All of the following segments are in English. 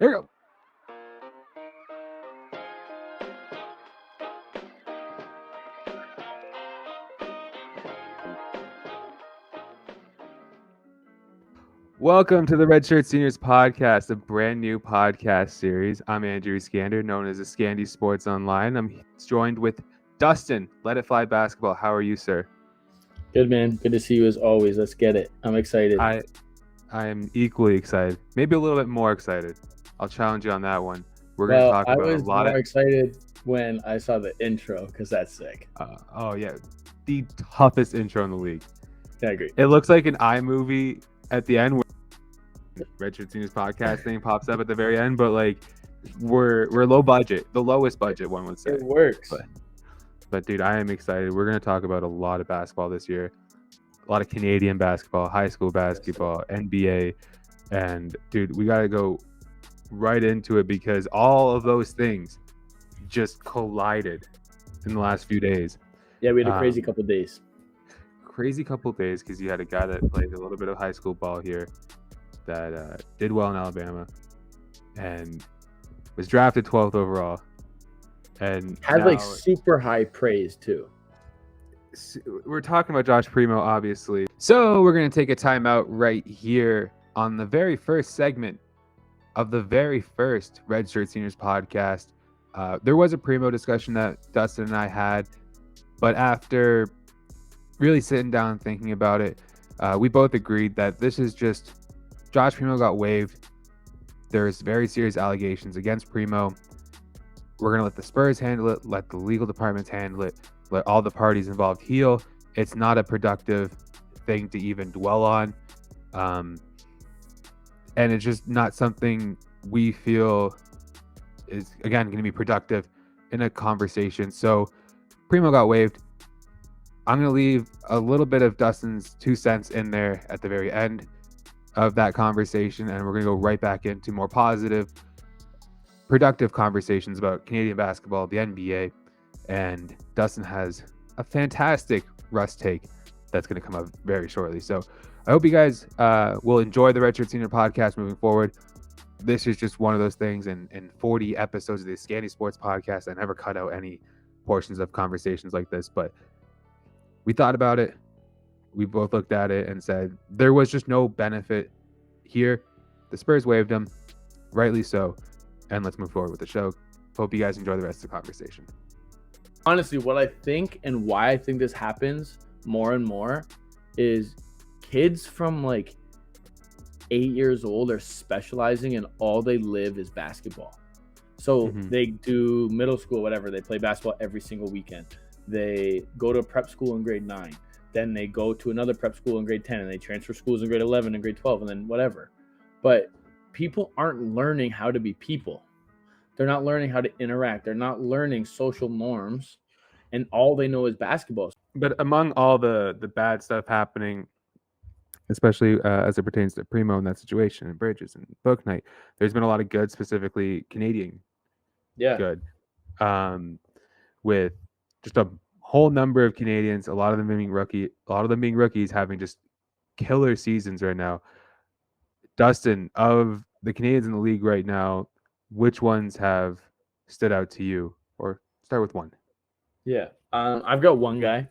There you go. Welcome to the Redshirt Seniors Podcast, a brand new podcast series. I'm Andrew Eskandy, known as Eskandy Sports Online. I'm joined with Dustin, Let It Fly Basketball. How are you, sir? Good, man. Good to see you as always. Let's get it. I'm excited. I am equally excited, maybe a little bit more excited. I'll challenge you on that one. We're going to talk about a lot more excited when I saw the intro because that's sick. Oh, yeah. The toughest intro in the league. I agree. It looks like an iMovie at the end. Redshirt Seniors Podcast name pops up at the very end, but like we're low budget, the lowest budget one would say. It works. But dude, I am excited. We're going to talk about a lot of basketball this year. A lot of Canadian basketball, high school basketball, NBA. And dude, we got to go right into it because all of those things just collided in the last few days. Yeah, we had a crazy couple days. Crazy couple days because you had a guy that played a little bit of high school ball here that did well in Alabama and was drafted 12th overall. And had like super high praise too. We're talking about Josh Primo, obviously. So we're going to take a timeout right here on the very first segment of the very first Redshirt Seniors podcast. There was a Primo discussion that Dustin and I had, but after really sitting down and thinking about it, we both agreed that this is just Josh Primo got waived. There's very serious allegations against Primo. We're going to let the Spurs handle it, let the legal departments handle it, let all the parties involved heal. It's not a productive thing to even dwell on. And it's just not something we feel is, again, going to be productive in a conversation. So Primo got waived. I'm going to leave a little bit of Dustin's 2 cents in there at the very end of that conversation, and we're going to go right back into more positive, productive conversations about Canadian basketball, the NBA, and Dustin has a fantastic Russ take that's going to come up very shortly. So I hope you guys will enjoy the Redshirt Senior podcast moving forward. This is just one of those things in 40 episodes of the Eskandy Sports podcast. I never cut out any portions of conversations like this, but we thought about it. We both looked at it and said there was just no benefit here. The Spurs waived him, rightly so. And let's move forward with the show. Hope you guys enjoy the rest of the conversation. Honestly, what I think and why I think this happens more and more is kids from like 8 years old are specializing and all they live is basketball. So they do middle school, whatever. They play basketball every single weekend. They go to a prep school in grade 9. Then they go to another prep school in grade 10 and they transfer schools in grade 11 and grade 12 and then whatever. But people aren't learning how to be people. They're not learning how to interact. They're not learning social norms, and all they know is basketball. But among all the bad stuff happening, especially as it pertains to Primo in that situation, and Bridges and Book Night, there's been a lot of good, specifically Canadian good, with just a whole number of Canadians, a lot of them being rookies, having just killer seasons right now. Dustin, of the Canadians in the league right now, which ones have stood out to you? Or start with one. Yeah. I've got one guy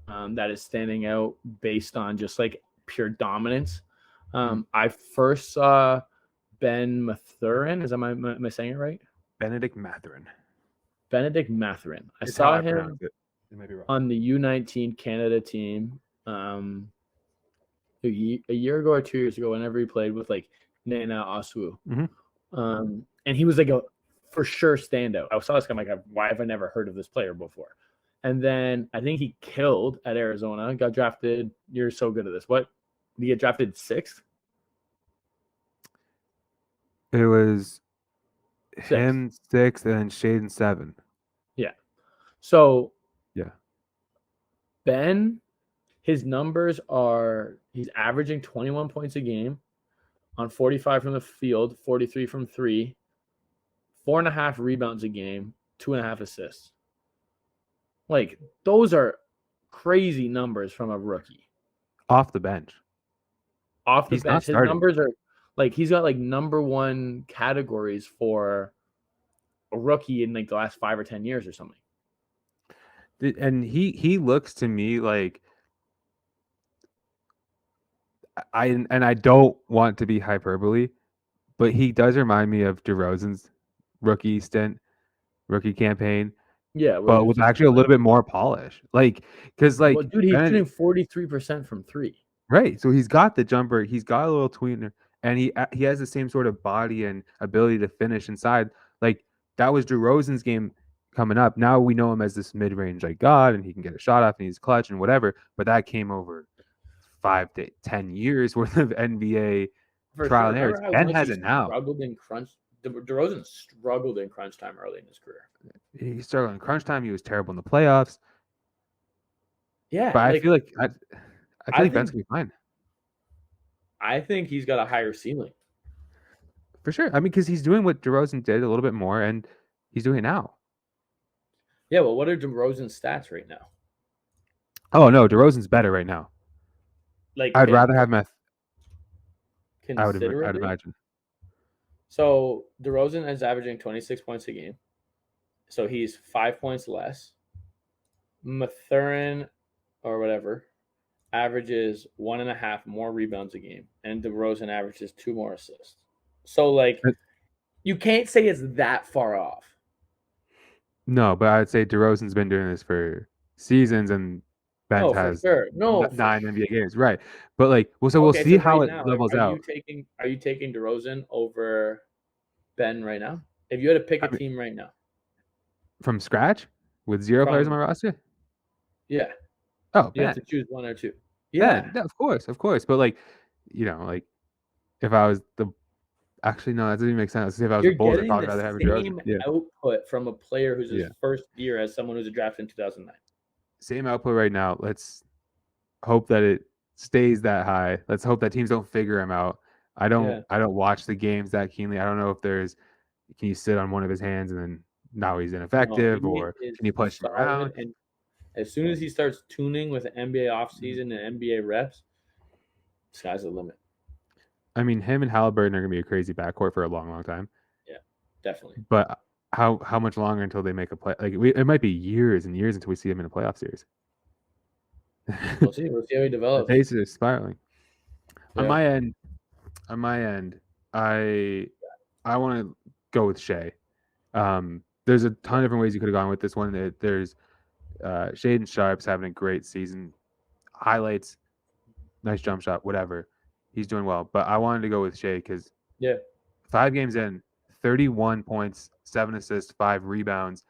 that is standing out based on just like pure dominance. I first saw Ben Mathurin. Am I saying it right? Benedict Mathurin. I saw him on the U19 Canada team a year ago or 2 years ago, whenever he played with like Nana Oswu. And he was like a for sure standout. I saw this guy, I'm like, why have I never heard of this player before? And then I think he killed at Arizona, got drafted. You're so good at this. What? Did he get drafted 6th? It was him 6th and then Shaden 7. Yeah. So yeah, Ben, his numbers are he's averaging 21 points a game on 45 from the field, 43 from 3, 4.5 rebounds a game, 2.5 assists. Like, those are crazy numbers from a rookie. Off the bench. His numbers are Like he's got like number one categories for a rookie in like the last 5 or 10 years or something. And he looks to me like I don't want to be hyperbole, but he does remind me of DeRozan's rookie stint, rookie campaign, Yeah, where he but was with just actually a little bit more polish. Like, because well, like dude, he's Ben, shooting 43% from three. right, so he's got the jumper, he's got a little tweener, and he has the same sort of body and ability to finish inside. Like that was DeRozan's game coming up. Now we know him as this mid-range like god, and he can get a shot off, and he's clutch and whatever. But that came over 5 to 10 years worth of NBA For trial sure. and errors. Remember how Ben much has he it now. struggled in crunch? DeRozan struggled in crunch time early in his career. He struggled in crunch time. He was terrible in the playoffs. Yeah, But I like feel like I Ben's think gonna be fine I think he's got a higher ceiling. for sure. I mean, because he's doing what DeRozan did a little bit more, and he's doing it now. Yeah, well, what are DeRozan's stats right now? Oh no, DeRozan's better right now. Like I'd rather have him. I'd considerably. imagine. So DeRozan is averaging 26 points a game. So he's 5 points less. Mathurin or whatever averages 1.5 more rebounds a game, and DeRozan averages 2 more assists. So like you can't say it's that far off. No, but I'd say DeRozan's been doing this for seasons, and Ben No, for has sure. No, for 9 NBA games, right? But like, well, so we'll okay. see So how right it now, levels are out. you taking DeRozan over Ben right now? If you had to pick I a mean, team right now, from scratch with 0 players on from my roster. yeah, Oh, you have Ben, to choose one or two. Ben, Yeah. yeah, of course. But like, like if I was the actually no, that doesn't even make sense. If I was You're the Bulls, I'd getting probably the rather have DeRozan. same Yeah, output from a player who's his yeah, first year as someone who's a draft in 2009. same output right now. Let's hope that it stays that high. Let's hope that teams don't figure him out. Yeah. I don't watch the games that keenly. I don't know if can you sit on one of his hands and then now he's No, ineffective, he or is can you push him solid. around? And as soon as he starts tuning with the NBA offseason and NBA reps, sky's the limit. I mean, him and Halliburton are gonna be a crazy backcourt for a long, long time. Yeah, definitely. But how much longer until they make a play? Like it might be years and years until we see him in a playoff series. We'll see. We'll see how he The develops. pace is spiraling. Yeah. On my end, I want to go with Shea. There's a ton of different ways you could have gone with this one. There's Shaden Sharp's having a great season. Highlights, nice jump shot, whatever. He's doing well. But I wanted to go with Shea because 5 games in, 31 points, 7 assists, 5 rebounds,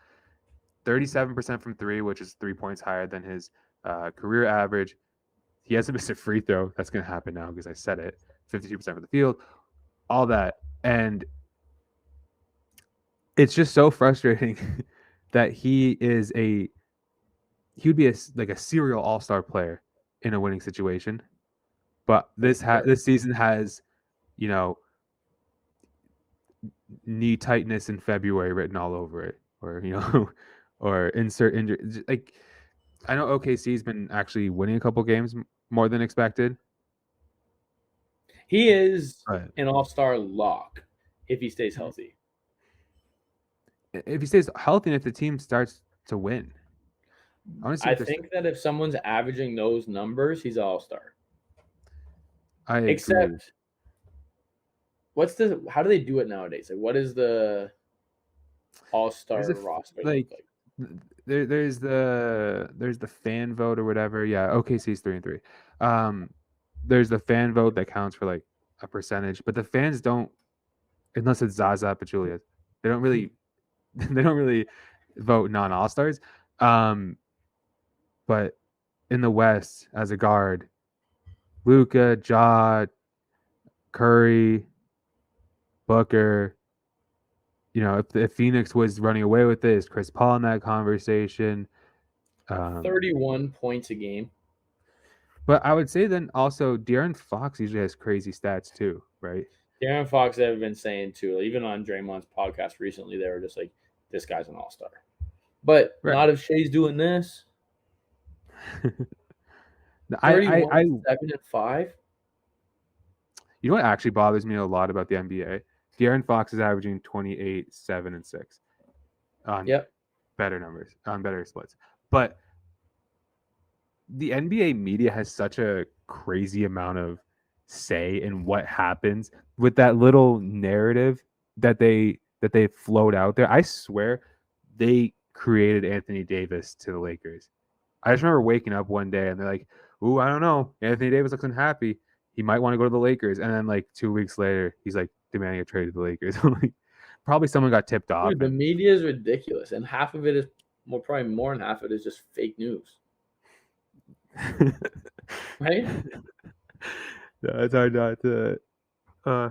37% from 3, which is 3 points higher than his career average. He hasn't missed a free throw. That's going to happen now because I said it. 52% from the field, all that. And it's just so frustrating that he would be like a serial all-star player in a winning situation. But this season has, knee tightness in February written all over it, or or insert injury. Like I know OKC's been actually winning a couple games more than expected. He is But an all-star lock if he stays healthy. if he stays healthy and if the team starts to win, I think that if someone's averaging those numbers, he's an all-star. I agree. Except, how do they do it nowadays? Like, what is the all-star roster like? look like? There's the fan vote or whatever. Yeah, OKC's 3-3. There's the fan vote that counts for like a percentage, but the fans don't, unless it's Zaza Pachulia, they don't really vote non-all stars. But in the West, as a guard, Luka, Ja, Curry, Booker. If Phoenix was running away with it, is Chris Paul in that conversation? 31 points a game. But I would say then also De'Aaron Fox usually has crazy stats too, right? De'Aaron Fox have been saying too, even on Draymond's podcast recently, they were just like, this guy's an all-star. But not if Shea's doing this. 31, 7 and 5. You know what actually bothers me a lot about the NBA? De'Aaron Fox is averaging 28, 7, and 6 on Yep. better numbers, on better splits. But the NBA media has such a crazy amount of say in what happens with that little narrative that they float out there. I swear they created Anthony Davis to the Lakers. I just remember waking up one day and they're like, "Ooh, I don't know. Anthony Davis looks unhappy. He might want to go to the Lakers." And then like 2 weeks later, he's like demanding a trade to the Lakers. Like, probably someone got tipped off. Dude, the media is ridiculous, and half of it is probably more than half of it is just fake news, right? No, it's hard not to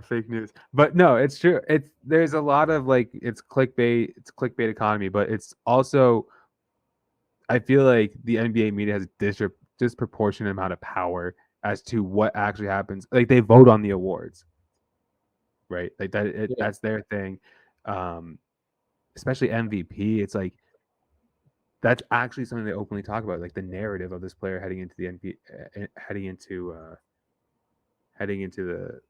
fake news. But no, it's true. There's a lot of like it's clickbait economy, but it's also I feel like the NBA media has a disproportionate amount of power as to what actually happens. Like they vote on the awards, right? Like that's their thing. Especially MVP. It's like that's actually something they openly talk about, like the narrative of this player heading into the NBA, heading into the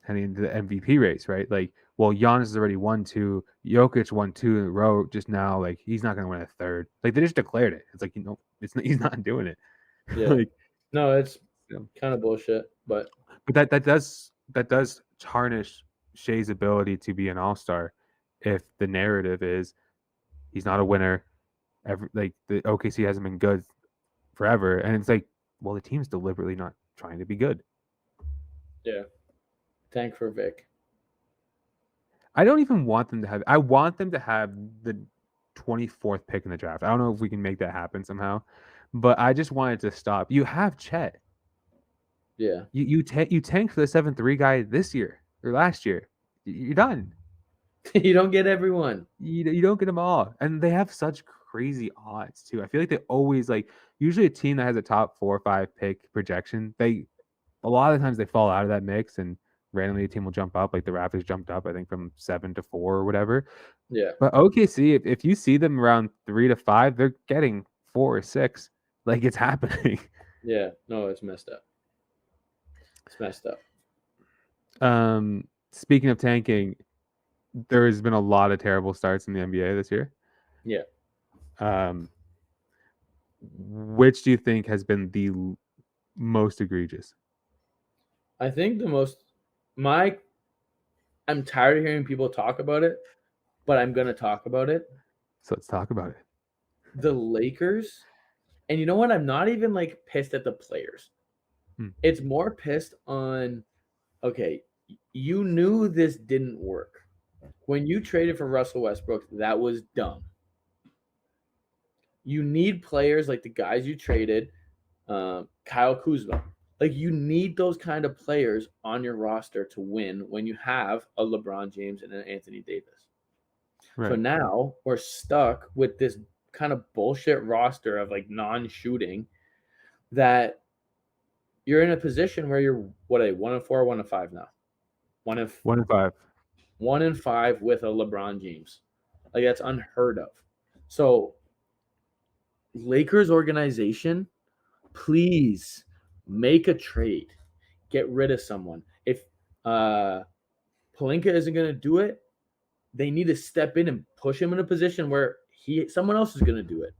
MVP race, right? Like, well, Giannis has already won 2. Jokic won 2 in a row just now. Like, he's not going to win a third. Like, they just declared it. It's like, he's not doing it. Yeah. Like, no, it's kind of bullshit. But that does tarnish Shea's ability to be an all-star if the narrative is he's not a winner. Like the OKC hasn't been good forever, and it's like, well, the team's deliberately not trying to be good. Yeah. Tank for Vic. I don't even want them to have. I want them to have the 24th pick in the draft. I don't know if we can make that happen somehow, but I just want it to stop. You have Chet. Yeah. You tanked for the 7-3 guy this year or last year. You're done. You don't get everyone. You don't get them all, and they have such crazy odds too. I feel like they always like usually a team that has a top 4 or 5 pick projection. A lot of the times they fall out of that mix and randomly a team will jump up. Like the Raptors jumped up, I think, from 7 to 4 or whatever. Yeah. But OKC, if you see them around 3 to 5, they're getting 4 or 6. Like it's happening. Yeah. No, it's messed up. It's messed up. Speaking of tanking, there has been a lot of terrible starts in the NBA this year. Yeah. Which do you think has been the most egregious? I think I'm tired of hearing people talk about it, but I'm going to talk about it. So let's talk about it. The Lakers, and you know what? I'm not even like pissed at the players. It's more pissed on, okay, you knew this didn't work. When you traded for Russell Westbrook, that was dumb. You need players like the guys you traded, Kyle Kuzma. Like you need those kind of players on your roster to win when you have a LeBron James and an Anthony Davis. Right. So now we're stuck with this kind of bullshit roster of like non-shooting that you're in a position where you're 1-4 or 1-5 now. 1-5. 1-5 with a LeBron James. Like that's unheard of. So Lakers organization, please make a trade. Get rid of someone. If Pelinka isn't going to do it, they need to step in and push him in a position where someone else is going to do it.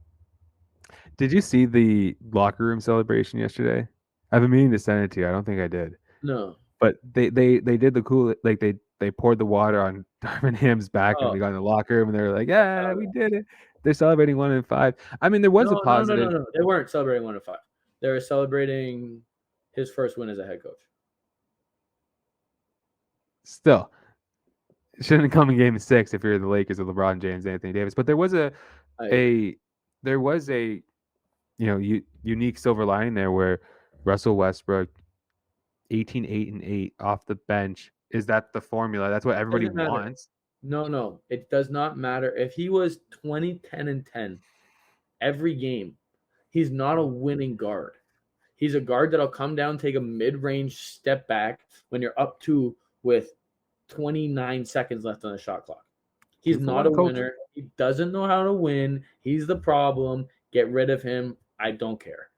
Did you see the locker room celebration yesterday? I've been meaning to send it to you. I don't think I did. No. But they did the cool, like they poured the water on Darvin Ham's back and we got in the locker room and they were like, yeah, we did it. They're celebrating 1-5. I mean, there was a positive. No. They weren't celebrating 1-5. They were celebrating his first win as a head coach. Still, it shouldn't come in game 6 if you're the Lakers with LeBron James, Anthony Davis. But there was a unique silver lining there where Russell Westbrook, 18-8-8 off the bench. Is that the formula? That's what everybody wants. No, it does not matter. If he was 20-10-10 every game, he's not a winning guard. He's a guard that'll come down, take a mid-range step back when you're up 2 with 29 seconds left on the shot clock. He's not a winner. He doesn't know how to win. He's the problem. Get rid of him. I don't care.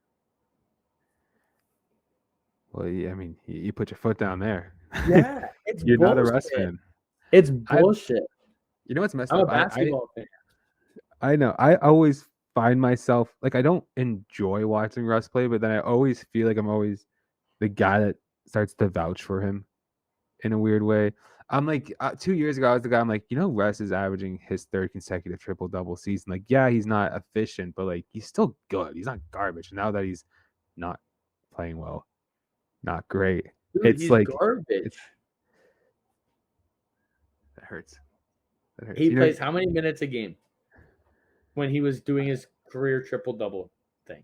Well, I mean, you put your foot down there. Yeah, it's You're not a Russ bullshit. fan. It's I. bullshit. You know what's messed I'm a up? basketball fan. I know. I always find myself like I don't enjoy watching Russ play, but then I always feel like I'm always the guy that starts to vouch for him in a weird way. I'm like 2 years ago, I was the guy. I'm like, Russ is averaging his third consecutive triple double season. Like, yeah, he's not efficient, but like he's still good. He's not garbage. Now that he's not playing well, not great. Dude, It's he's like garbage. that hurts. That hurts. He plays how many minutes a game when he was doing his career triple double thing?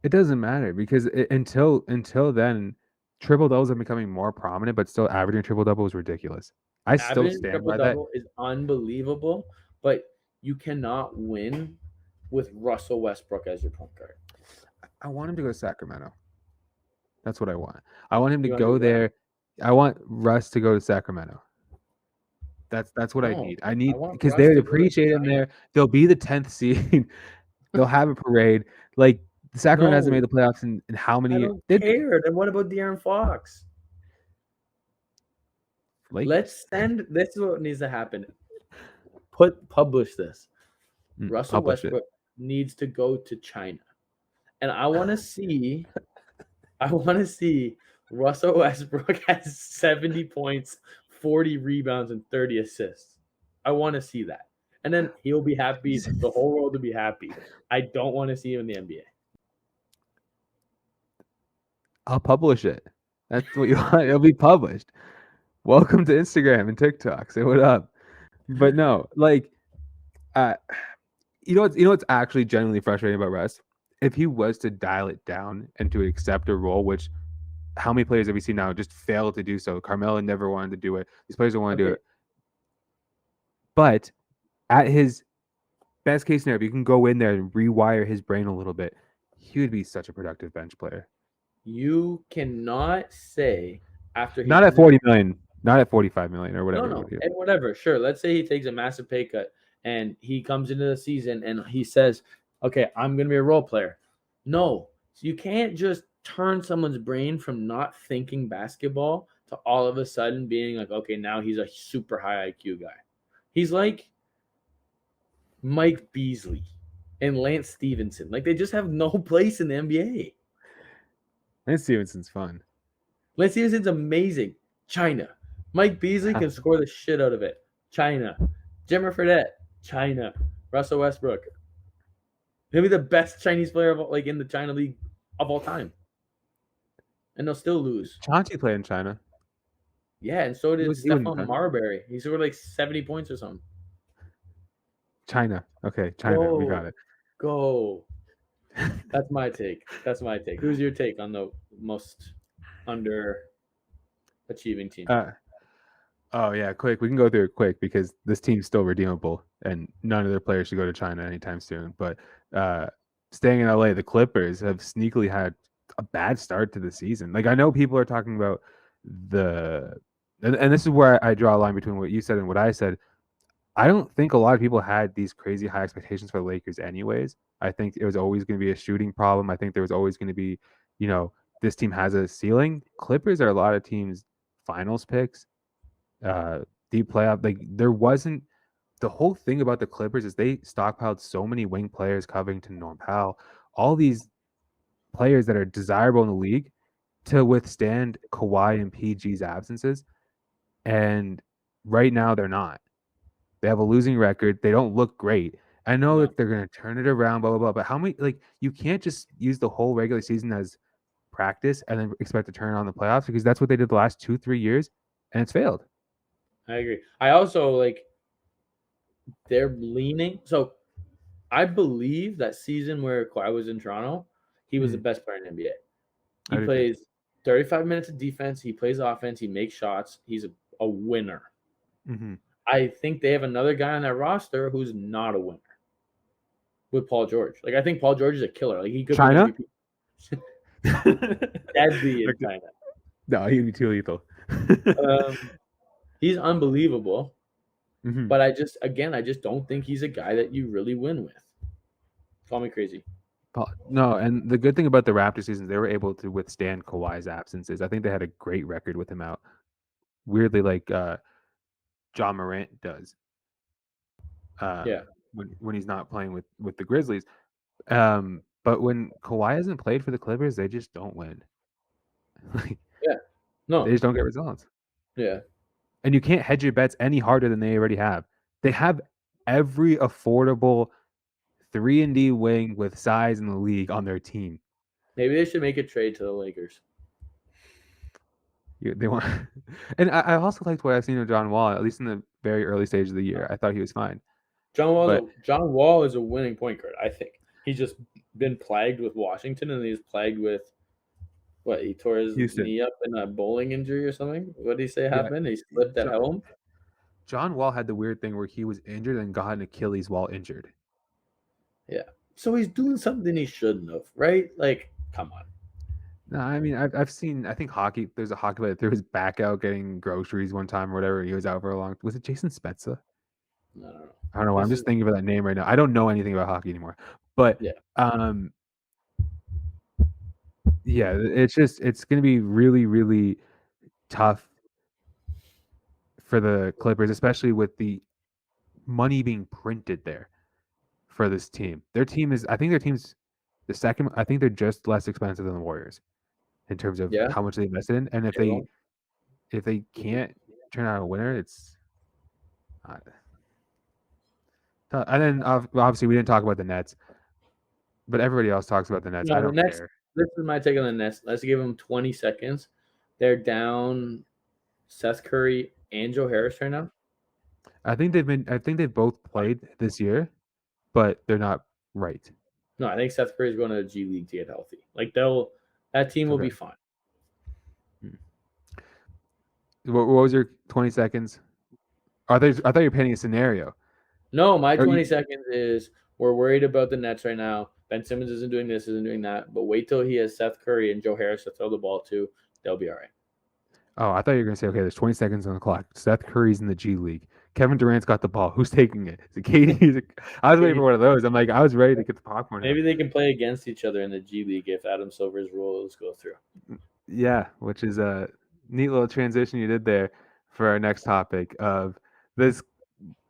It doesn't matter because until then, triple doubles are becoming more prominent, but still averaging triple double is ridiculous. I still Averaging stand triple by that. double is unbelievable, but you cannot win with Russell Westbrook as your point guard. I want him to go to Sacramento. That's what I want. I want him to You want to go do what? there. I want Russ to go to Sacramento. That's what I No, need. I I need want because Russ they would to go to appreciate him China. there. They'll be the 10th seed. They'll have a parade. Like Sacramento hasn't made No, the playoffs in how many I years? don't Did they? care. Then what about De'Aaron Fox? Lakers. Let's send. This is what needs to happen. Publish this. Russell Publish it. Westbrook needs to go to China, and I want to see. I want to see Russell Westbrook has 70 points, 40 rebounds, and 30 assists. I want to see that, and then he'll be happy. The whole world will be happy. I don't want to see him in the NBA. I'll publish it. That's what you want. It'll be published. Welcome to Instagram and TikTok. Say what up. But no, like, uh, what's actually genuinely frustrating about Russ? If he was to dial it down and to accept a role, which how many players have we seen now just fail to do so? Carmelo never wanted to do it. These players don't want to do it. But at his best case scenario, if you can go in there and rewire his brain a little bit, he would be such a productive bench player. You cannot say after Not at 40 million, not at 45 million or whatever. No, and whatever. Sure. Let's say he takes a massive pay cut and he comes into the season and he says, "Okay, I'm going to be a role player." No, so you can't just turn someone's brain from not thinking basketball to all of a sudden being like, "Okay, now he's a super high IQ guy." He's like Mike Beasley and Lance Stevenson. Like they just have no place in the NBA. Lance Stevenson's fun. Lance Stevenson's amazing. China. Mike Beasley can score the shit out of it. China. Jimmer Fredette. China. Russell Westbrook. He'll be the best Chinese player of in the China League of all time. And they'll still lose. Chauncey played in China. Yeah, and so did Stephon Marbury. He scored like 70 points or something. China. Okay, China. We got it. Go. That's my take. Who's your take on the most underachieving team? Oh yeah, quick. We can go through it quick because this team's still redeemable, and none of their players should go to China anytime soon. But staying in LA, the Clippers have sneakily had a bad start to the season. Like I know people are talking about and this is where I draw a line between what you said and what I said. I don't think a lot of people had these crazy high expectations for the Lakers anyways. I think it was always going to be a shooting problem. I think there was always going to be, this team has a ceiling. Clippers are a lot of teams' finals picks, deep playoff. Like there wasn't the whole thing about the Clippers is they stockpiled so many wing players, Covington, Norm Powell, all these players that are desirable in the league to withstand Kawhi and PG's absences. And right now they're not. They have a losing record. They don't look great. I know that they're going to turn it around, blah, blah, blah. But how many, you can't just use the whole regular season as practice and then expect to turn on the playoffs because that's what they did the last 2-3 years and it's failed. I agree. I also they're leaning. So I believe that season where Kawhi was in Toronto, he was the best player in the NBA. He plays 35 minutes of defense. He plays offense. He makes shots. He's a winner. Mm-hmm. I think they have another guy on that roster who's not a winner with Paul George. I think Paul George is a killer. He could China? Deadly in China. No, he'd be too lethal. He's unbelievable. Mm-hmm. But I just don't think he's a guy that you really win with. Call me crazy. No, and the good thing about the Raptors season, they were able to withstand Kawhi's absences. I think they had a great record with him out. weirdly like John Morant does. Yeah. When he's not playing with the Grizzlies. But when Kawhi hasn't played for the Clippers, they just don't win. Like, Yeah. they No. just don't get results. Yeah. And you can't hedge your bets any harder than they already have. They have every affordable 3-and-D wing with size in the league on their team. Maybe they should make a trade to the Lakers. They want, and I also liked what I've seen of John Wall, at least in the very early stage of the year. I thought he was fine. But John Wall is a winning point guard, I think. He's just been plagued with Washington, and he's plagued with what? He tore his Houston, knee up in a bowling injury or something. What did he say yeah, happened? He slipped at home. John Wall had the weird thing where he was injured and got an Achilles while injured. Yeah. So he's doing something he shouldn't have, right? Like, come on. No, I mean I've seen. I think hockey. There's a hockey player that threw his back out getting groceries one time or whatever. He was out for a long. Was it Jason Spezza? I don't know. I don't know why. I'm This just is thinking of that name right now. I don't know anything about hockey anymore. But yeah. yeah, it's going to be really, really tough for the Clippers, especially with the money being printed there for this team. I think their team's the second. I think they're just less expensive than the Warriors in terms of Yeah. how much they invested in. And if they can't turn out a winner, it's and then obviously we didn't talk about the Nets, but everybody else talks about the Nets. No, I the don't Nets. care. This is my take on the Nets. Let's give them 20 seconds. They're down Seth Curry and Joe Harris right now. I think they've both played this year, but they're not right. No, I think Seth Curry's going to the G League to get healthy. Like that team will be fine. What was your 20 seconds? I thought you were painting a scenario. No, my 20 seconds is we're worried about the Nets right now. Ben Simmons isn't doing this, isn't doing that. But wait till he has Seth Curry and Joe Harris to throw the ball to. They'll be all right. Oh, I thought you were going to say, okay, there's 20 seconds on the clock. Seth Curry's in the G League. Kevin Durant's got the ball. Who's taking it? Is it KD? I was waiting for one of those. I'm like, I was ready to get the popcorn. Maybe they can play against each other in the G League if Adam Silver's rules go through. Yeah, which is a neat little transition you did there for our next topic of this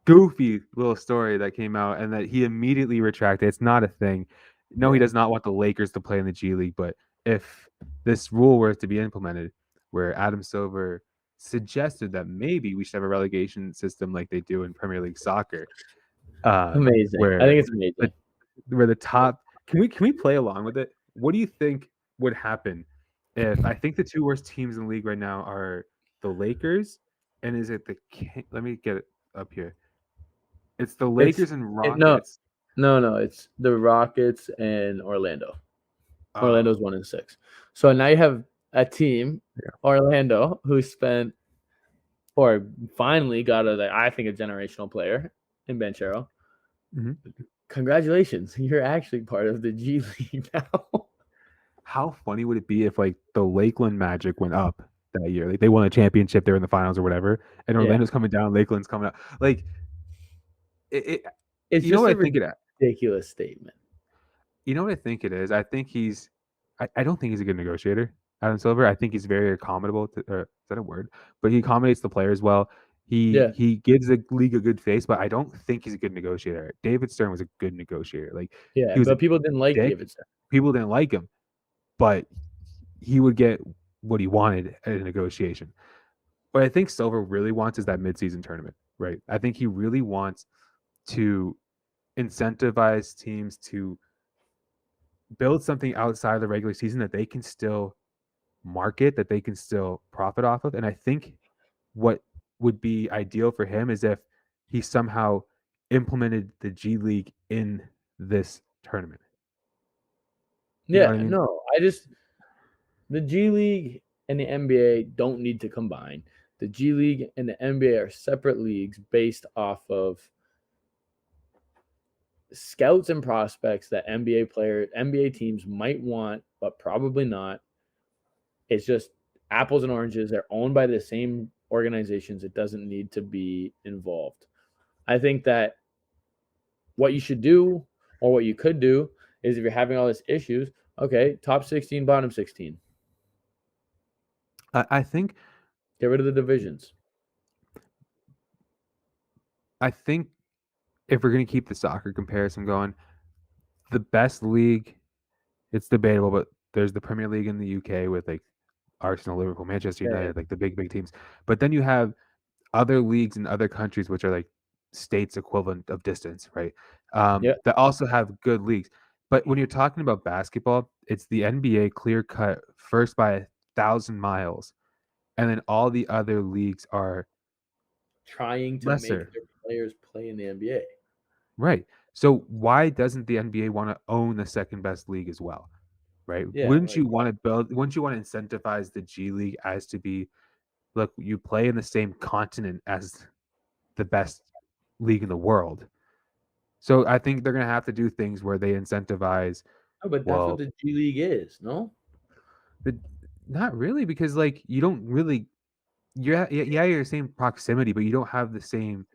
goofy little story that came out and that he immediately retracted. It's not a thing. No, he does not want the Lakers to play in the G League, but if this rule were to be implemented where Adam Silver suggested that maybe we should have a relegation system like they do in Premier League soccer. Amazing. I think it's amazing. Where the top can we play along with it? What do you think would happen if I think the two worst teams in the league right now are the Lakers and is it let me get it up here. It's the Lakers and Rockets. No, it's the Rockets and Orlando. Orlando's 1-6. So now you have a team, Orlando, who spent or finally got I think a generational player in Banchero. Mm-hmm. Congratulations, you're actually part of the G League now. How funny would it be if like the Lakeland Magic went up that year? Like they won a championship, they're in the finals or whatever, and Orlando's coming down, Lakeland's coming up. Like it's you know what I think it is? Ridiculous statement. You know what I think it is? I think I don't think he's a good negotiator, Adam Silver. I think he's very accommodable. Is that a word? But he accommodates the players well. He gives the league a good face, but I don't think he's a good negotiator. David Stern was a good negotiator. Like but people didn't like David Stern. People didn't like him, but he would get what he wanted at a negotiation. What I think Silver really wants is that midseason tournament, right? I think he really wants to incentivize teams to build something outside of the regular season that they can still market, that they can still profit off of. And I think what would be ideal for him is if he somehow implemented the G League in this tournament. You know what I mean? No, the G League and the NBA don't need to combine. The G League and the NBA are separate leagues based off of scouts and prospects that NBA teams might want, but probably not. It's just apples and oranges. They're owned by the same organizations. It doesn't need to be involved. I think that what you should do or what you could do is if you're having all these issues, okay, top 16, bottom 16. I think Get rid of the divisions. I think if we're going to keep the soccer comparison going, the best league, it's debatable, but there's the Premier League in the UK with like Arsenal, Liverpool, Manchester Yeah. United, like the big teams. But then you have other leagues in other countries which are like states equivalent of distance, right? Yeah. That also have good leagues. But when you're talking about basketball, it's the NBA clear cut first by 1,000 miles, and then all the other leagues are Trying to make lesser, their players play in the NBA. right? So why doesn't the NBA want to own the second best league as well, right? Yeah. Wouldn't Like you want to build? Wouldn't you want to incentivize the G League as to be, look, you play in the same continent as the best league in the world? So I think they're gonna have to do things where they incentivize. no, but that's what Well, the G League is, no? the, not really, because like you don't really. You're the same proximity, but you don't have the same,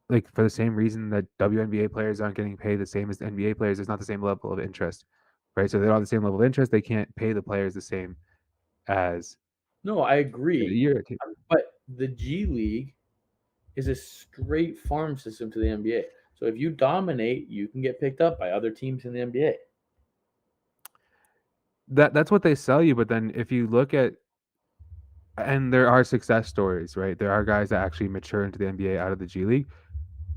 like, for the same reason that WNBA players aren't getting paid the same as NBA players. There's not the same level of interest, right? So they don't have the same level of interest. They can't pay the players the same as No, I a agree. year or two. But the G League is a straight farm system to the NBA. So if you dominate, you can get picked up by other teams in the NBA. That's what they sell you, but then if you look at, and there are success stories, right? There are guys that actually mature into the NBA out of the G League,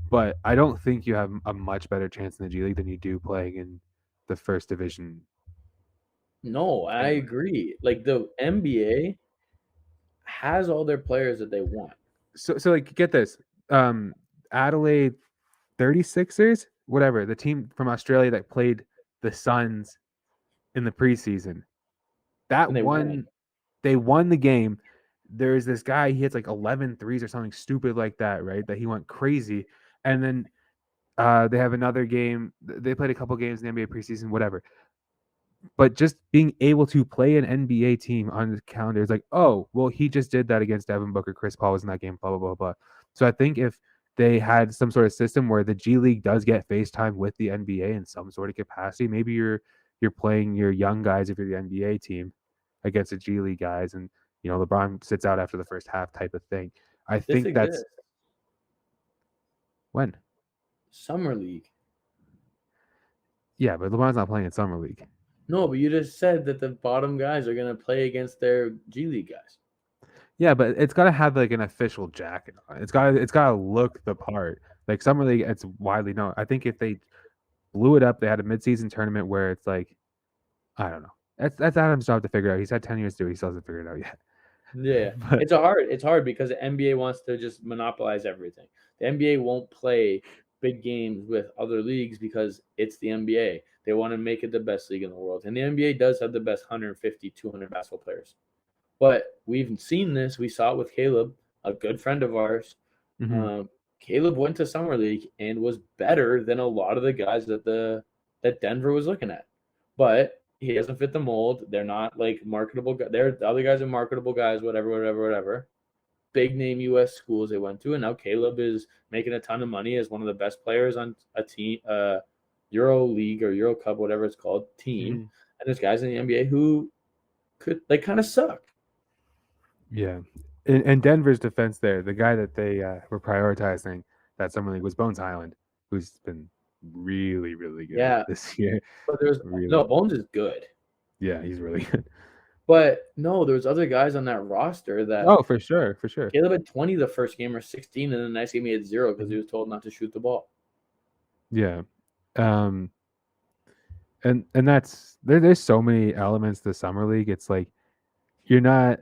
but I don't think you have a much better chance in the G League than you do playing in the first division. No, I Anyway, agree. Like the NBA has all their players that they want. so like, get this, Adelaide 36ers, whatever, the team from Australia that played the Suns in the preseason, that And they won. won. They won the game. There's this guy, he hits like 11 threes or something stupid like that, right? That he went crazy. And then they have another game. They played a couple games in the NBA preseason, whatever. But just being able to play an NBA team on the calendar is like, oh, well, he just did that against Devin Booker. Chris Paul was in that game, blah, blah, blah, blah. So I think if they had some sort of system where the G League does get FaceTime with the NBA in some sort of capacity, maybe you're playing your young guys if you're the NBA team against the G League guys, and LeBron sits out after the first half type of thing. I This think that's exists. when. Summer League. Yeah, but LeBron's not playing in summer league. No, but you just said that the bottom guys are going to play against their G League guys. Yeah, but it's got to have like an official jacket on it. It's got to look the part. Like summer league, it's widely known. I think if they blew it up, they had a midseason tournament where it's like, I don't know. That's Adam's job to figure out. He's had 10 years to do it. He still hasn't figured it out yet. Yeah. But It's hard because the NBA wants to just monopolize everything. The NBA won't play big games with other leagues because it's the NBA. They want to make it the best league in the world. And the NBA does have the best 150, 200 basketball players. But we've seen this. We saw it with Caleb, a good friend of ours. mhm. Caleb went to summer league and was better than a lot of the guys that Denver was looking at. But he doesn't fit the mold. They're not like marketable. They're the other guys are marketable guys. Whatever. Big name U.S. schools they went to, and now Caleb is making a ton of money as one of the best players on a team, Euro League or Euro Cup, whatever it's called, team. Mhm. And there's guys in the NBA who could like kind of suck. Yeah. In Denver's defense, there, the guy that they were prioritizing that summer league was Bones Highland, who's been really, really good Yeah, this year. but there's Really, no Bones is good. yeah, he's really good. But no, there's other guys on that roster that Oh, for sure, for sure. Caleb had 20 the first game or 16, and then the next game he had 0 because he Mhm. was told not to shoot the ball. Yeah. Um, and that's there's so many elements to the summer league. It's like you're not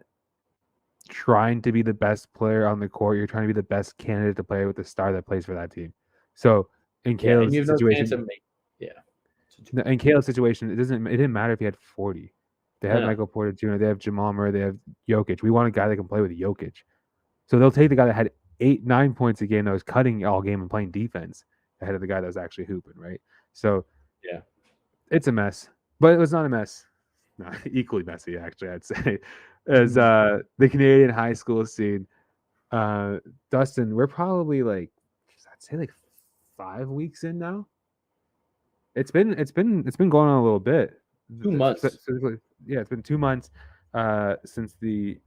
trying to be the best player on the court. You're trying to be the best candidate to play with the star that plays for that team. So in Yeah, and Caleb's you have no chance situation, of making. Yeah, in Caleb's situation, it didn't matter if he had 40. They had yeah, Michael Porter Jr., they have Jamal Murray, they have Jokic. We want a guy that can play with Jokic. So they'll take the guy that had 8, 9 points a game that was cutting all game and playing defense ahead of the guy that was actually hooping, right? So yeah. it's a mess, but it was not a mess. No, equally messy, actually, I'd say, as Mhm. the Canadian high school scene. Dustin, we're probably like, I'd say like 5 weeks in now. It's been going on a little bit. 2 months. Yeah, it's been 2 months since the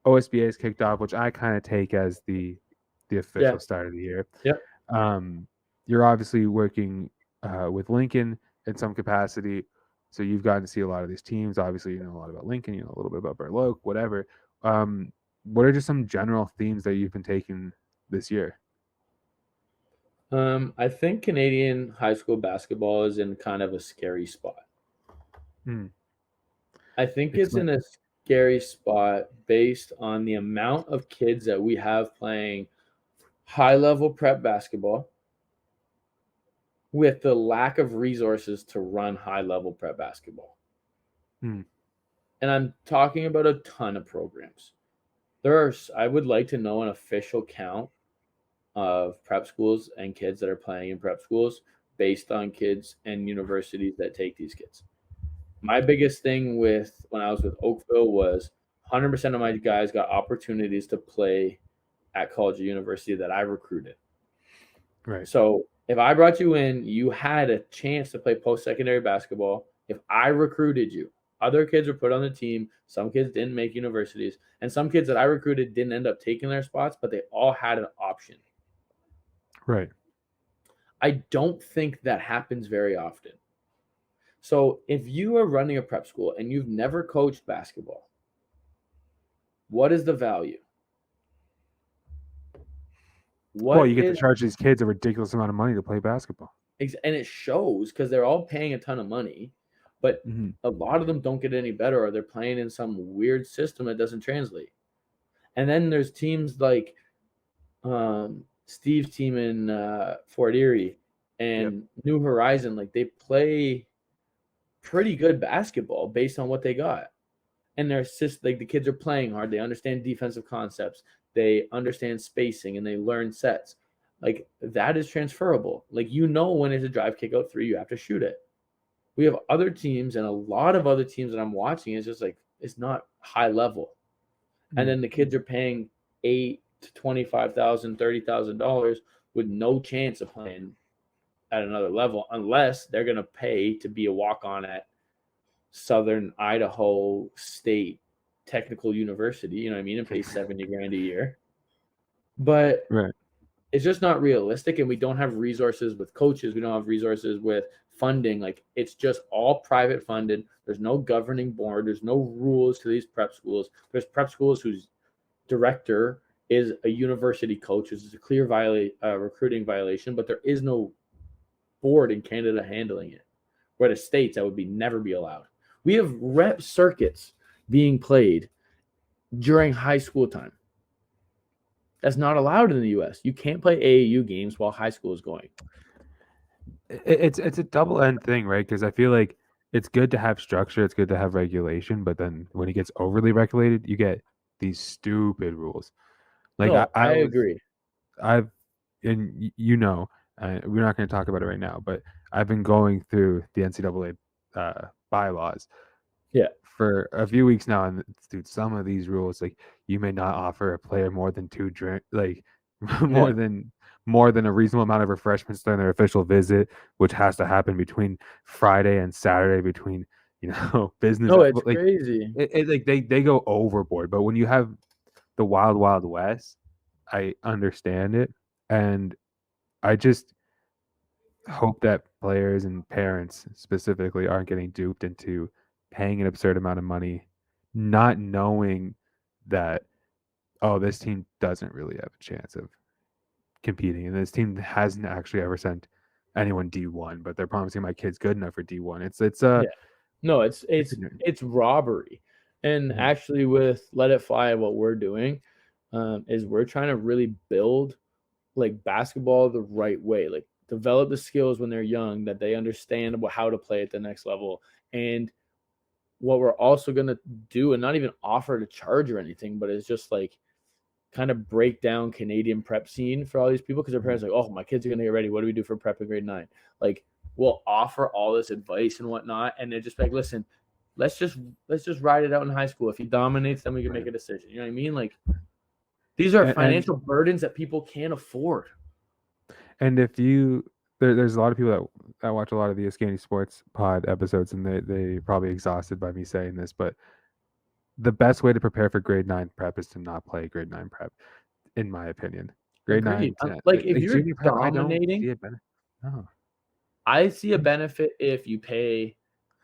OSBA is kicked off, which I kind of take as the official Yeah. start of the year. Yep. You're obviously working with Lincoln in some capacity, so you've gotten to see a lot of these teams. Obviously, you know a lot about Lincoln, you know a little bit about Berloque, whatever. What are just some general themes that you've been taking this year? I think Canadian high school basketball is in kind of a scary spot. Hmm. I think it's Explain. in a scary spot based on the amount of kids that we have playing high level prep basketball with the lack of resources to run high level prep basketball. Hmm. And I'm talking about a ton of programs. I would like to know an official count of prep schools and kids that are playing in prep schools based on kids and universities that take these kids. My biggest thing with when I was with Oakville was 100% of my guys got opportunities to play at college or university that I recruited. Right. So if I brought you in, you had a chance to play post-secondary basketball. If I recruited you, other kids were put on the team. Some kids didn't make universities, and some kids that I recruited didn't end up taking their spots, but they all had an option. Right. I don't think that happens very often. So if you are running a prep school and you've never coached basketball, what is the value? Well, What you get to is charge these kids a ridiculous amount of money to play basketball. and it shows because they're all paying a ton of money, but Mm-hmm. a lot of them don't get any better or they're playing in some weird system that doesn't translate. And then there's teams like Steve's team in Fort Erie Yep. and New Horizon, like they play pretty good basketball based on what they got. And they're just like the kids are playing hard. They understand defensive concepts. They understand spacing and they learn sets. Like that is transferable. Like when it's a drive kick out three, you have to shoot it. We have other teams and a lot of other teams that I'm watching. It's just like it's not high level. And then the kids are paying $8,000 to $25,000, $30,000 with no chance of playing at another level unless they're gonna pay to be a walk on at Southern Idaho State Technical University, you know what I mean, and pay $70,000 a year. But Right. it's just not realistic, and we don't have resources with coaches. We don't have resources with funding. Like it's just all private funded. There's no governing board. There's no rules to these prep schools. There's prep schools whose director is a university coach, which is a clear recruiting violation, but there is no board in Canada handling it. Where the states that would never be allowed. We have rep circuits being played during high school time. That's not allowed in the U.S. You can't play AAU games while high school is going. It's a double-end thing, right? Because I feel like it's good to have structure, it's good to have regulation, but then when it gets overly regulated, you get these stupid rules. Like No, I was, agree. I've, and we're not going to talk about it right now, but I've been going through the NCAA bylaws Yeah. for a few weeks now, and dude, some of these rules, like you may not offer a player more than two drink, like more Yeah. than a reasonable amount of refreshments during their official visit, which has to happen between Friday and Saturday between business. No, it's Like crazy. like they go overboard. But when you have the wild wild west, I understand it, and I just hope that players and parents specifically aren't getting duped into paying an absurd amount of money, not knowing that, oh, this team doesn't really have a chance of competing, and this team hasn't actually ever sent anyone D1, but they're promising my kid's good enough for D1. Yeah. No, it's ignorant. it's robbery. And Mhm. actually with Let It Fly, what we're doing is we're trying to really build like basketball the right way, like develop the skills when they're young that they understand about how to play at the next level. And what we're also going to do, and not even offer to charge or anything, but it's just like kind of break down Canadian prep scene for all these people because their parents are like, oh, my kids are going to get ready. What do we do for prep in grade 9? Like we'll offer all this advice and whatnot, and they're just like, listen, let's just ride it out in high school. If he dominates, then we can make a decision. You know what I mean? Like these are financial burdens that people can't afford. And if there's a lot of people that watch a lot of the Eskandy Sports Pod episodes, and they probably exhausted by me saying this, but the best way to prepare for grade 9 prep is to not play grade 9 prep, in my opinion. Grade Agreed. 9, 10, Like if like you're junior prep, I don't dominating, see it better. No. I see a benefit if you pay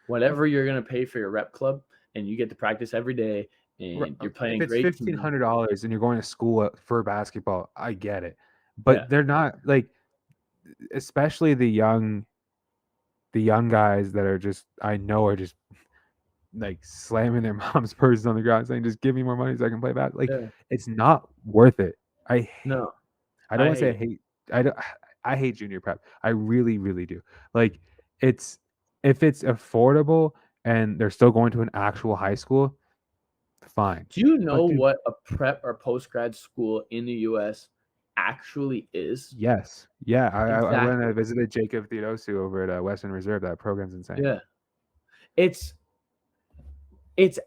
whatever you're gonna pay for your rep club, and you get to practice every day, and you're If playing it's great teams. $1,500 and you're going to school for basketball, I get it. Yeah. But they're not like, especially the young guys that are just, I know, are just like slamming their mom's purses on the ground saying, just give me more money so I can play basketball. Like, Yeah. it's not worth it. No, I don't want to say I hate it. hate. I don't. I hate junior prep. I really, really do. Like, it's, if it's affordable and they're still going to an actual high school, fine. Do you know But dude, what a prep or post grad school in the U.S. actually is? yes, yeah. I went and Exactly. visited Jacob Theodosu over at Western Reserve. That program's insane. Yeah. It's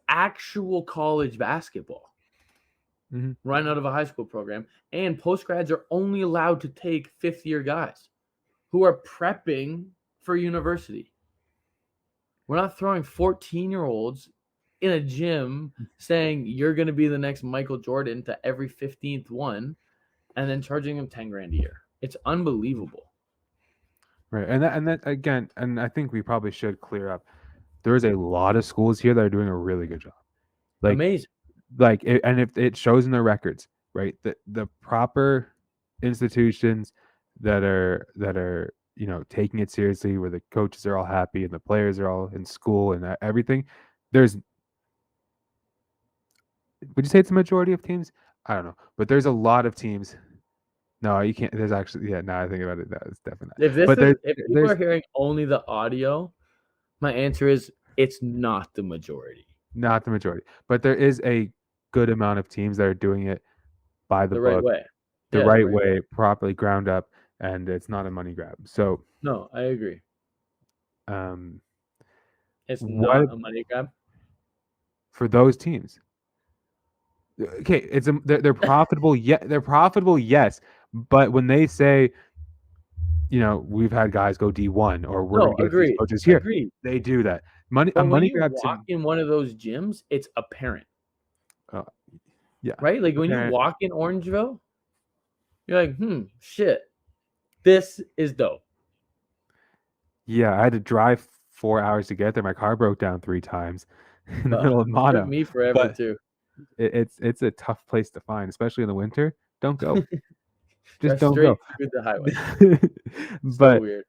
actual college basketball Mhm. run out of a high school program, and post grads are only allowed to take fifth year guys who are prepping for university. We're not throwing 14-year-olds in a gym saying you're going to be the next Michael Jordan to every 15th one and then charging them 10 grand a year. It's unbelievable. Right, and that again, and I think we probably should clear up. There's a lot of schools here that are doing a really good job. Like, Amazing. and if it shows in their records, right, the proper institutions that are taking it seriously, where the coaches are all happy and the players are all in school and everything. Would you say it's a majority of teams? I don't know, but there's a lot of teams. No, you can't. There's actually, yeah. Now I think about it, no, it's definitely not. But If people are hearing only the audio, my answer is it's not the majority. not the majority, but there is a good amount of teams that are doing it by the The right book, way. the Yeah, right way, properly ground up, and it's not a money grab. So, No, I agree. um, It's what not a money grab. for those teams? Okay, they're profitable. Yeah, they're profitable. Yes, but when they say, we've had guys go D1 or we're No, going to get these agreed. coaches here, Agreed. they do that. A But when money you grab walk in one of those gyms, it's apparent, yeah, right? Like when you apparent. walk in Orangeville, you're like, shit, this is dope. Yeah, I had to drive 4 hours to get there. My car broke down 3 times in the middle of Mono. Took me forever But too. it's a tough place to find, especially in the winter. Don't go. Just Drive don't straight go. through the highway. So But weird.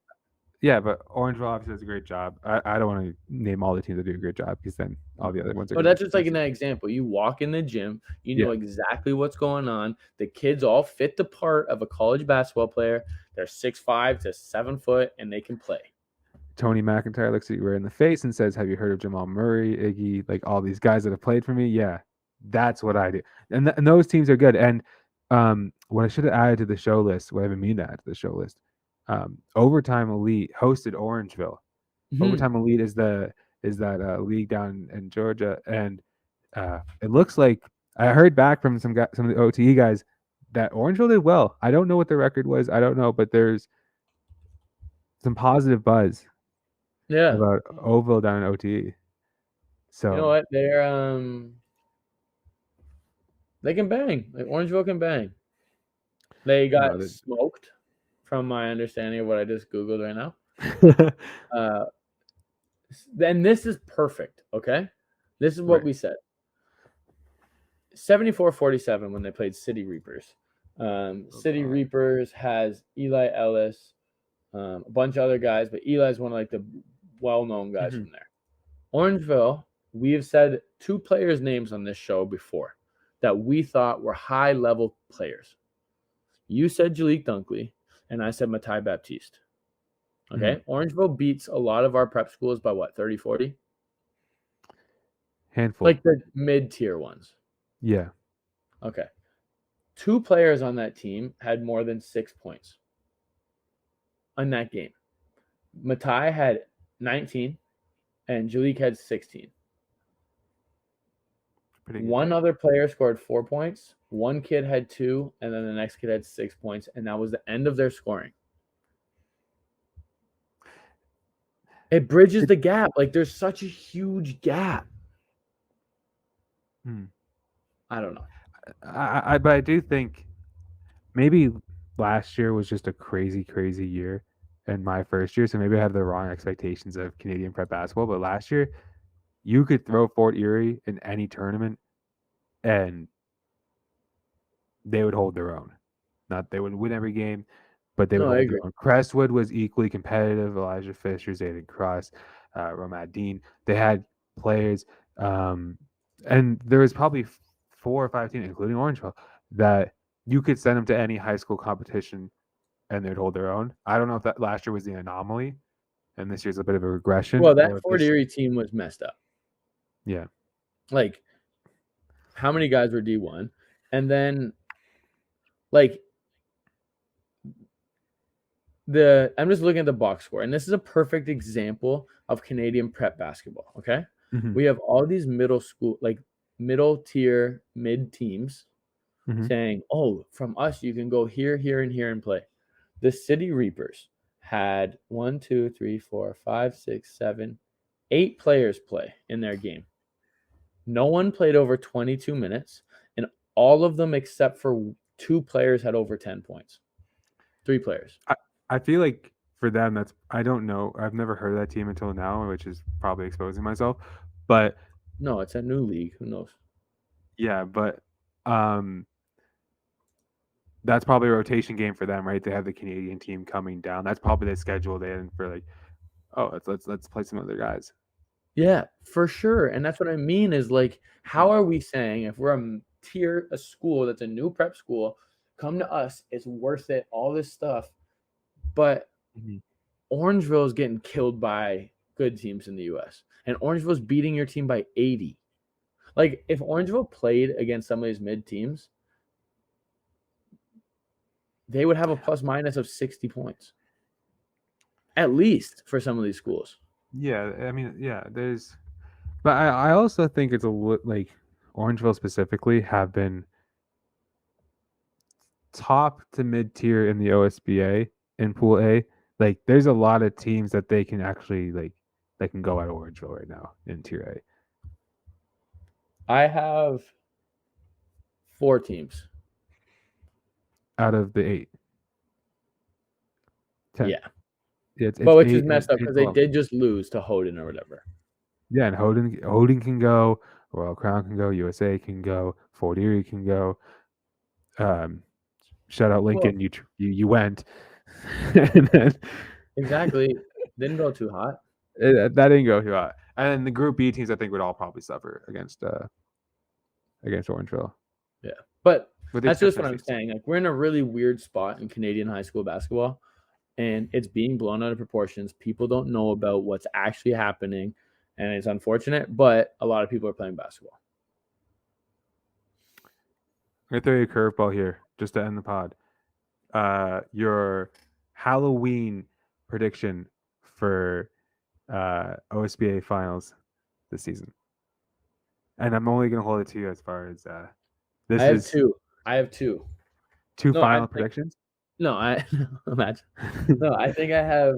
yeah, but Orangeville obviously does a great job. I don't want to name all the teams that do a great job, because then all the other ones are But going that's to just like an example. You walk in the gym, you know Yeah. exactly what's going on. The kids all fit the part of a college basketball player. They're 6'5" to 7 foot, and they can play. Tony McIntyre looks at you right in the face and says, "Have you heard of Jamal Murray, Iggy, like all these guys that have played for me?" Yeah, that's what I do, and those teams are good. And what I should have added to the show list, what I haven't mean to add to the show list, Overtime Elite hosted Orangeville. Overtime Elite is that league down in Georgia, and it looks like I heard back from some of the OTE guys that Orangeville did well. I don't know what the record was. I don't know, but there's some positive buzz about Oval down in OTE. So You know what? They can bang. Like Orangeville can bang. They got smoked, from my understanding of what I just Googled right now. Then this is perfect, okay? This is what we said. 74-47 when they played City Reapers. City Reapers has Eli Ellis, a bunch of other guys, but Eli's one of like the well-known guys from there. Orangeville, we have said 2 players' names on this show before that we thought were high-level players. You said Jalik Dunkley, and I said Matai Baptiste. Okay? Orangeville beats a lot of our prep schools by what, 30, 40? Handful. Like the mid-tier ones. Yeah. Okay. 2 players on that team had more than 6 points on that game. Matai had 19 and Jalik had 16. One other player scored 4 points. One kid had 2, and then the next kid had 6 points, and that was the end of their scoring. It bridges the gap. Like, there's such a huge gap. I don't know. But I do think maybe last year was just a crazy year, and my first year, so maybe I have the wrong expectations of Canadian prep basketball. But last year, you could throw Fort Erie in any tournament, and they would hold their own. Not they wouldn't win every game, but they would No, I hold their agree. own. Crestwood was equally competitive. Elijah Fisher, Zayden Cross, Romad Dean. They had players, and there was probably 4 or 5 teams, including Orangeville, that you could send them to any high school competition and they'd hold their own. I don't know if that last year was the anomaly and this year's a bit of a regression, Well, that or if Fort this, Erie team was messed up. yeah. Like, how many guys were D1? And then, like, I'm just looking at the box score, and this is a perfect example of Canadian prep basketball. Okay, we have all these middle school, like middle tier, mid teams saying, "Oh, from us you can go here, here, and here and play." The City Reapers had 1, 2, 3, 4, 5, 6, 7, 8 players play in their game. No one played over 22 minutes, and all of them except for 2 players had over 10 points. 3 players. I feel like for them, that's I don't know. I've never heard of that team until now, which is probably exposing myself. But No, it's a new league. Who knows? yeah, but that's probably a rotation game for them, right? They have the Canadian team coming down. That's probably the schedule they in for like, oh, let's play some other guys. Yeah, for sure. And that's what I mean is like, how are we saying if we're a school that's a new prep school, come to us, it's worth it, all this stuff. But Orangeville is getting killed by good teams in the US. And Orangeville is beating your team by 80. Like, if Orangeville played against some of these mid teams, they would have a plus minus of 60 points. At least for some of these schools. Yeah, I mean, yeah, there's, but I also think it's like Orangeville specifically have been top to mid tier in the OSBA in Pool A. Like, there's a lot of teams that they can actually like that can go at Orangeville right now in Tier I have 4 teams. A out of the 8. 10. Yeah. It's But which is 8 messed up because they below. did just lose to Hodan or whatever. Yeah, and Hodan can go, Royal Crown can go, USA can go, Fort Erie can go. Shout out Lincoln, Well, you went, and then exactly. Didn't go too hot. that didn't go too hot. And then the Group B teams, I think, would all probably suffer against Orangeville. Yeah. But With that's just what I'm exception saying. Like, we're in a really weird spot in Canadian high school basketball, and it's being blown out of proportions. People don't know about what's actually happening, and it's unfortunate, but a lot of people are playing basketball. I'm gonna throw you a curveball here just to end the pod. Your Halloween prediction for OSBA finals this season, and I'm only gonna hold it to you as far as this I have is 2. I have 2. two No, final predictions. No, I imagine. No, I think I have.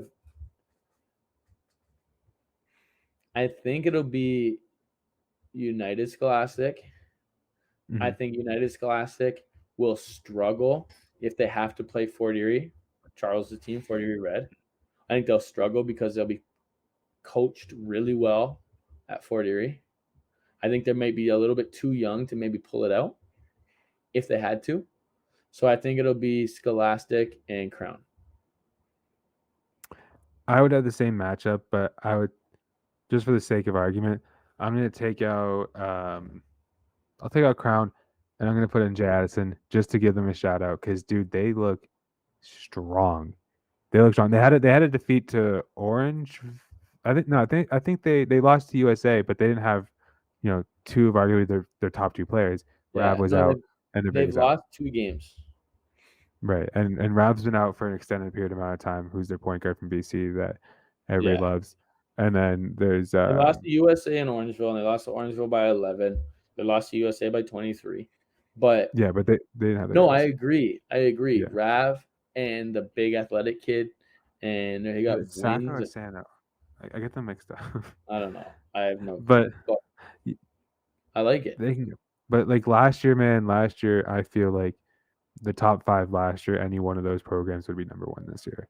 I think it'll be United Scholastic. I think United Scholastic will struggle if they have to play Fort Erie, Charles' team, Fort Erie Red. I think they'll struggle because they'll be coached really well at Fort Erie. I think they may be a little bit too young to maybe pull it out if they had to. So I think it'll be Scholastic and Crown. I would have the same matchup, but I would, just for the sake of argument, I'm gonna take out I'll take out Crown, and I'm gonna put in Jay Addison just to give them a shout out because dude, they look strong. They look strong. They had a defeat to Orange. I think they lost to USA, but they didn't have, 2 of arguably their top 2 players. Rav Yeah, was no, out and their big they've was out. lost 2 games. Right. And Rav's been out for an extended period amount of time, who's their point guard from BC that everybody Yeah. loves. And then there's They lost to USA in Orangeville, and they lost to Orangeville by 11. They lost to USA by 23. But yeah, but they didn't have their no, guys. I agree. Yeah. Rav and the big athletic kid, and he got It's Sacco or wings. Sano. I get them mixed up. I don't know. I have no. But I like it. They can, but like last year, I feel like the top 5 last year, any one of those programs would be number 1 this year.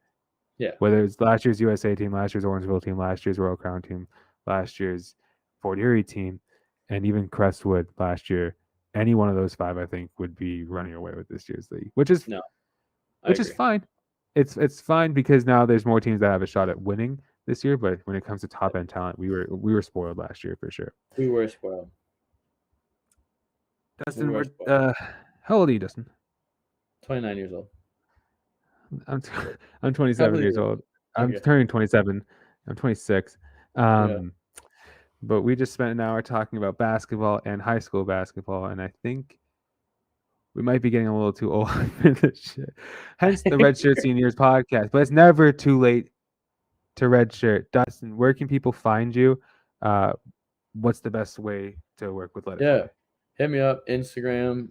Yeah. Whether it's last year's USA team, last year's Orangeville team, last year's Royal Crown team, last year's Fort Erie team, and even Crestwood last year, any one of those 5, I think, would be running away with this year's league, which is fine. It's fine because now there's more teams that have a shot at winning this year. But when it comes to top end talent, we were spoiled last year for sure. We were spoiled. Dustin, how old are you, Dustin? 29 years old. I'm 27 years old. I'm turning 27. I'm 26. But we just spent an hour talking about basketball and high school basketball, and I think we might be getting a little too old for this shit. Hence the Redshirt Seniors podcast. But it's never too late to redshirt. Dustin, where can people find you? What's the best way to work with Let It Fly? Hit me up, Instagram.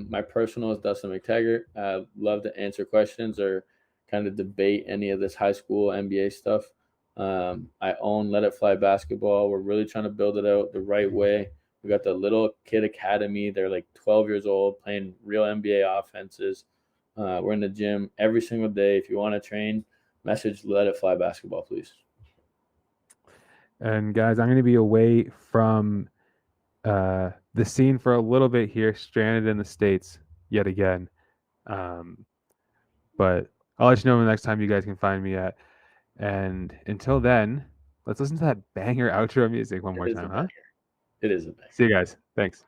My personal is Dustin McTaggart. I love to answer questions or kind of debate any of this high school NBA stuff. I own Let It Fly Basketball. We're really trying to build it out the right way. We got the Little Kid Academy. They're like 12 years old playing real NBA offenses. We're in the gym every single day. If you want to train, message Let It Fly Basketball, please. And guys, I'm going to be away from the scene for a little bit here, stranded in the States yet again. But I'll let you know the next time you guys can find me at. And until then, let's listen to that banger outro music one more time, huh? It is a banger. See you guys. Thanks.